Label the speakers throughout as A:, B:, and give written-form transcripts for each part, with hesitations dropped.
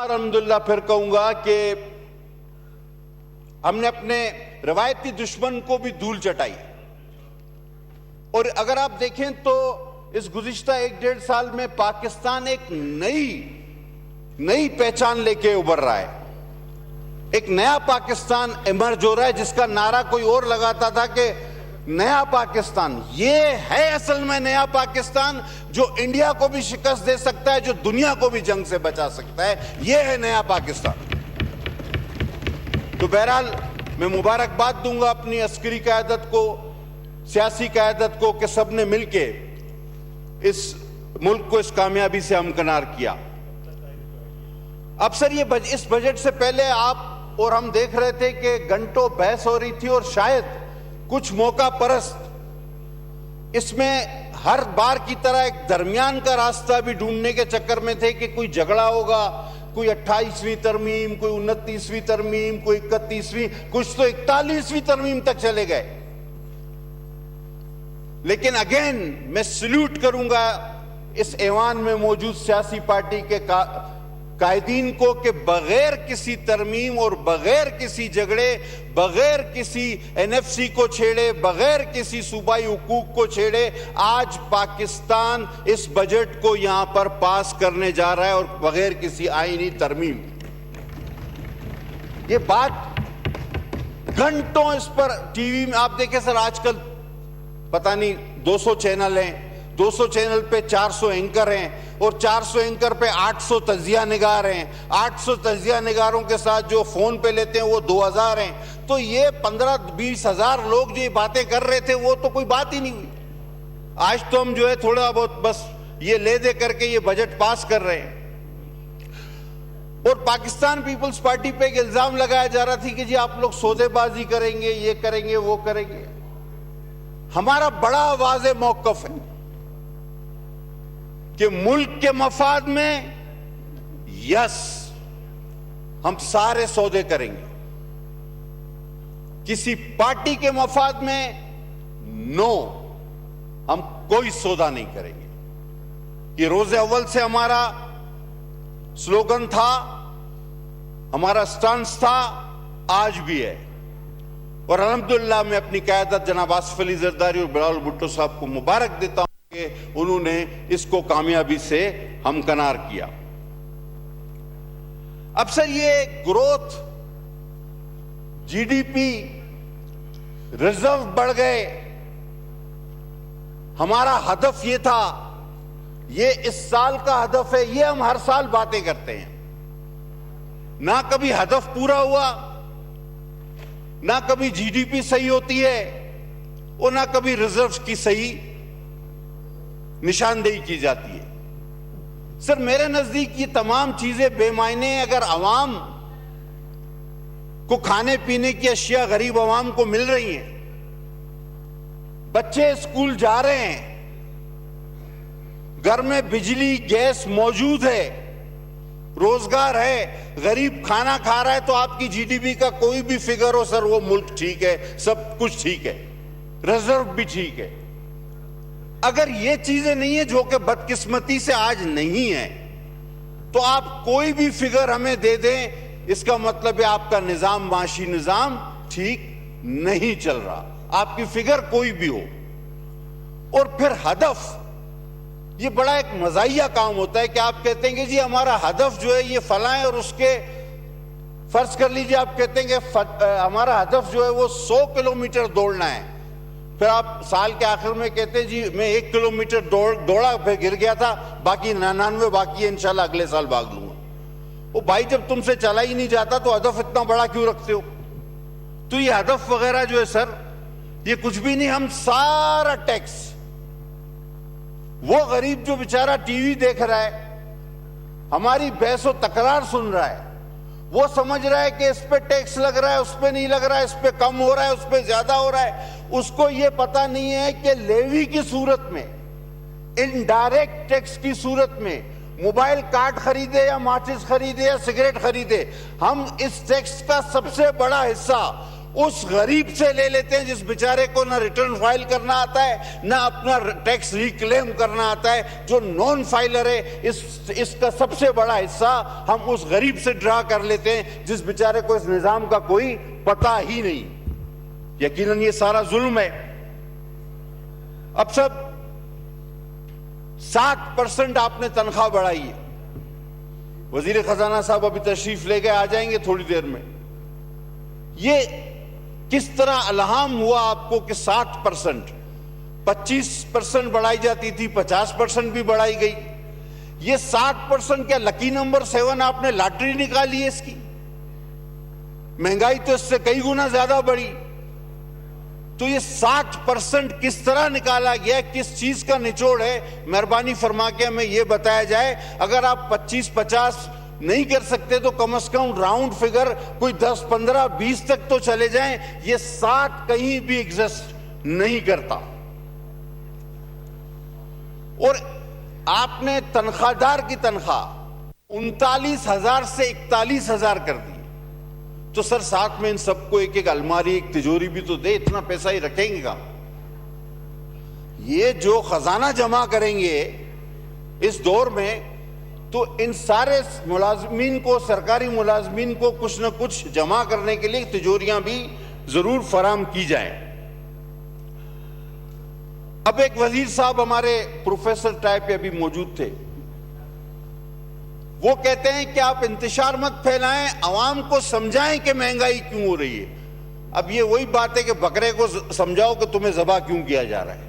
A: और अल्हम्दुलिल्लाह फिर कहूंगा कि हमने अपने रवायती दुश्मन को भी धूल चटाई। और अगर आप देखें तो इस गुज़िश्ता 1-1.5 साल में पाकिस्तान एक नई पहचान लेके उभर रहा है। एक नया पाकिस्तान इमर्ज हो रहा है, जिसका नारा कोई और लगाता था कि नया पाकिस्तान। ये है असल में नया पाकिस्तान, जो इंडिया को भी शिकस्त दे सकता है, जो दुनिया को भी जंग से बचा सकता है। ये है नया पाकिस्तान। तो बहरहाल मैं मुबारकबाद दूंगा अपनी अस्करी क़यादत को, सियासी क़यादत को, कि सबने मिलके इस मुल्क को इस कामयाबी से हमकिनार किया। अब सर, इस बजट से पहले आप और हम देख रहे थे कि घंटों बहस हो रही थी, और शायद कुछ मौका परस्त इसमें हर बार की तरह एक दरमियान का रास्ता भी ढूंढने के चक्कर में थे कि कोई झगड़ा होगा, कोई 28वीं तरमीम, कोई 29वीं तरमीम, कोई 31वीं, कुछ तो 41वीं तरमीम तक चले गए। लेकिन अगेन मैं सल्यूट करूंगा इस ऐवान में मौजूद सियासी पार्टी के कायदीन को कि बगैर किसी तरमीम और बगैर किसी झगड़े, बगैर किसी एनएफसी को छेड़े, बगैर किसी सूबाई हुकूक को छेड़े, आज पाकिस्तान इस बजट को यहां पर पास करने जा रहा है, और बगैर किसी आईनी तरमीम। ये बात घंटों इस पर टीवी में आप देखें सर, आजकल पता नहीं 200 चैनल हैं, 200 चैनल पे 400 एंकर हैं, और 400 एंकर पे 800 तजिया निगार हैं। 800 तजिया निगारों के साथ जो फोन पे लेते हैं वो 2000 हैं। तो ये 15-20 हजार लोग जो ये बातें कर रहे थे, वो तो कोई बात ही नहीं हुई। आज तो हम जो है थोड़ा बहुत बस ये ले दे करके ये बजट पास कर रहे हैं। और पाकिस्तान पीपल्स पार्टी पे एक इल्जाम लगाया जा रहा था कि जी आप लोग सौदेबाजी करेंगे, ये करेंगे, वो करेंगे। हमारा बड़ा वाज़ेह मौक़िफ़ है कि मुल्क के मफाद में यस हम सारे सौदे करेंगे, किसी पार्टी के मफाद में नो, हम कोई सौदा नहीं करेंगे। ये रोज़े अव्वल से हमारा स्लोगन था, हमारा स्टांस था, आज भी है। और अल्हम्दुलिल्लाह मैं अपनी क़यादत जनाब आसिफ अली ज़रदारी और बिलावल भुट्टो साहब को मुबारक देता हूं कि उन्होंने इसको कामयाबी से हमकिनार किया। अब सर, ये ग्रोथ, जीडीपी, रिजर्व बढ़ गए, हमारा हदफ ये था, ये इस साल का हदफ है। ये हम हर साल बातें करते हैं, ना कभी हदफ पूरा हुआ, ना कभी जीडीपी सही होती है, और ना कभी रिजर्व की सही निशानदेही की जाती है। सर, मेरे नजदीक ये तमाम चीजें बेमायने हैं। अगर अवाम को खाने पीने की अशिया गरीब अवाम को मिल रही हैं, बच्चे स्कूल जा रहे हैं, घर में बिजली गैस मौजूद है, रोजगार है, गरीब खाना खा रहा है, तो आपकी जीडीपी का कोई भी फिगर हो सर, वो मुल्क ठीक है, सब कुछ ठीक है, रिजर्व भी ठीक है। अगर ये चीजें नहीं है, जो कि बदकिस्मती से आज नहीं है, तो आप कोई भी फिगर हमें दे दें, इसका मतलब है आपका निजाम, माशी निजाम ठीक नहीं चल रहा, आपकी फिगर कोई भी हो। और फिर हदफ, ये बड़ा एक मजाहिया काम होता है कि आप कहते हैं कि जी हमारा हदफ जो है ये फला है, और उसके फर्ज कर लीजिए आप कहते हैं कि हमारा हदफ जो है वो 100 किलोमीटर दौड़ना है। फिर आप साल के आखिर में कहते हैं जी मैं 1 किलोमीटर दौड़ा, फिर गिर गया था, बाकी 99 बाकी है, इंशाल्लाह अगले साल भाग लूंगा। वो भाई, जब तुमसे चला ही नहीं जाता तो हदफ इतना बड़ा क्यों रखते हो? तो ये हदफ वगैरह जो है सर, ये कुछ भी नहीं। हम सारा टैक्स, वो गरीब जो बेचारा टीवी देख रहा है, हमारी बहसो तकरार सुन रहा है, वो समझ रहा है कि इस पे टैक्स लग रहा है, उस पे नहीं लग रहा है, इस पे कम हो रहा है, उस पे ज्यादा हो रहा है। उसको ये पता नहीं है कि लेवी की सूरत में, इनडायरेक्ट टैक्स की सूरत में, मोबाइल कार्ड खरीदे या माचिस खरीदे या सिगरेट खरीदे, हम इस टैक्स का सबसे बड़ा हिस्सा उस गरीब से ले लेते हैं जिस बेचारे को ना रिटर्न फाइल करना आता है, ना अपना टैक्स रिक्लेम करना आता है, जो नॉन फाइलर है। इसका सबसे बड़ा हिस्सा हम उस गरीब से ड्रा कर लेते हैं जिस बेचारे को इस निजाम का कोई पता ही नहीं। यकीनन ये सारा जुल्म है। अब सब 60% आपने तनख्वाह बढ़ाई है। वजीर खजाना साहब अभी तशरीफ ले गए, आ जाएंगे थोड़ी देर में। ये किस तरह अलहाम हुआ आपको कि 60%, 25% बढ़ाई जाती थी, 50% भी बढ़ाई गई। ये 60% क्या लकी नंबर 7 आपने लॉटरी निकाली है इसकी? महंगाई तो इससे कई गुना ज्यादा बढ़ी। तो ये 60% किस तरह निकाला गया, किस चीज का निचोड़ है? मेहरबानी फरमा के हमें यह बताया जाए। अगर आप 25-50 नहीं कर सकते तो कम से कम राउंड फिगर कोई 10, 15, 20 तक तो चले जाएं। ये 60 कहीं भी एग्जिस्ट नहीं करता। और आपने तनख्वाहदार की तनख्वाह 39,000 से 41,000 कर दी। तो सर साथ में इन सबको एक एक अलमारी, एक तिजोरी भी तो दे, इतना पैसा ही रखेंगे का? ये जो खजाना जमा करेंगे इस दौर में, तो इन सारे मुलाजमीन को, सरकारी मुलाजमीन को कुछ न कुछ जमा करने के लिए तिजोरियां भी जरूर फराम की जाएं। अब एक वजीर साहब हमारे प्रोफेसर टाइप पे अभी मौजूद थे। वो कहते हैं कि आप इंतशार मत फैलाएं, आवाम को समझाएं कि महंगाई क्यों हो रही है। अब ये वही बात है कि बकरे को समझाओ कि तुम्हें ज़बा क्यों किया जा रहा है।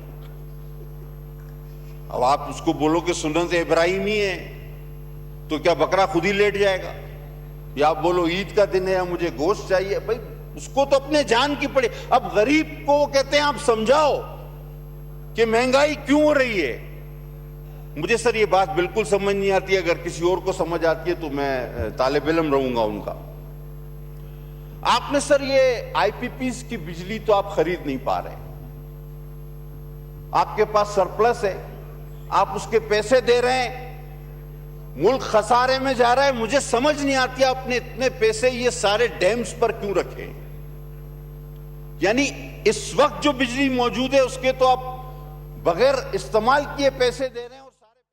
A: अब आप उसको बोलो कि सुन्नत इब्राहिमी है, तो क्या बकरा खुद ही लेट जाएगा? या आप बोलो ईद का दिन है या मुझे गोश्त चाहिए? भाई उसको तो अपने जान की पड़ी। अब गरीब को कहते हैं आप समझाओ कि महंगाई क्यों हो रही है। मुझे सर ये बात बिल्कुल समझ नहीं आती। अगर किसी और को समझ आती है तो मैं तालिब इल्म रहूंगा उनका। आपने सर ये आईपीपीस की बिजली तो आप खरीद नहीं पा रहे, आपके पास सरप्लस है, आप उसके पैसे दे रहे हैं, मुल्क खसारे में जा रहा है। मुझे समझ नहीं आती आपने इतने पैसे ये सारे डैम्स पर क्यों रखे। यानी इस वक्त जो बिजली मौजूद है उसके तो आप बगैर इस्तेमाल किए पैसे दे रहे हैं।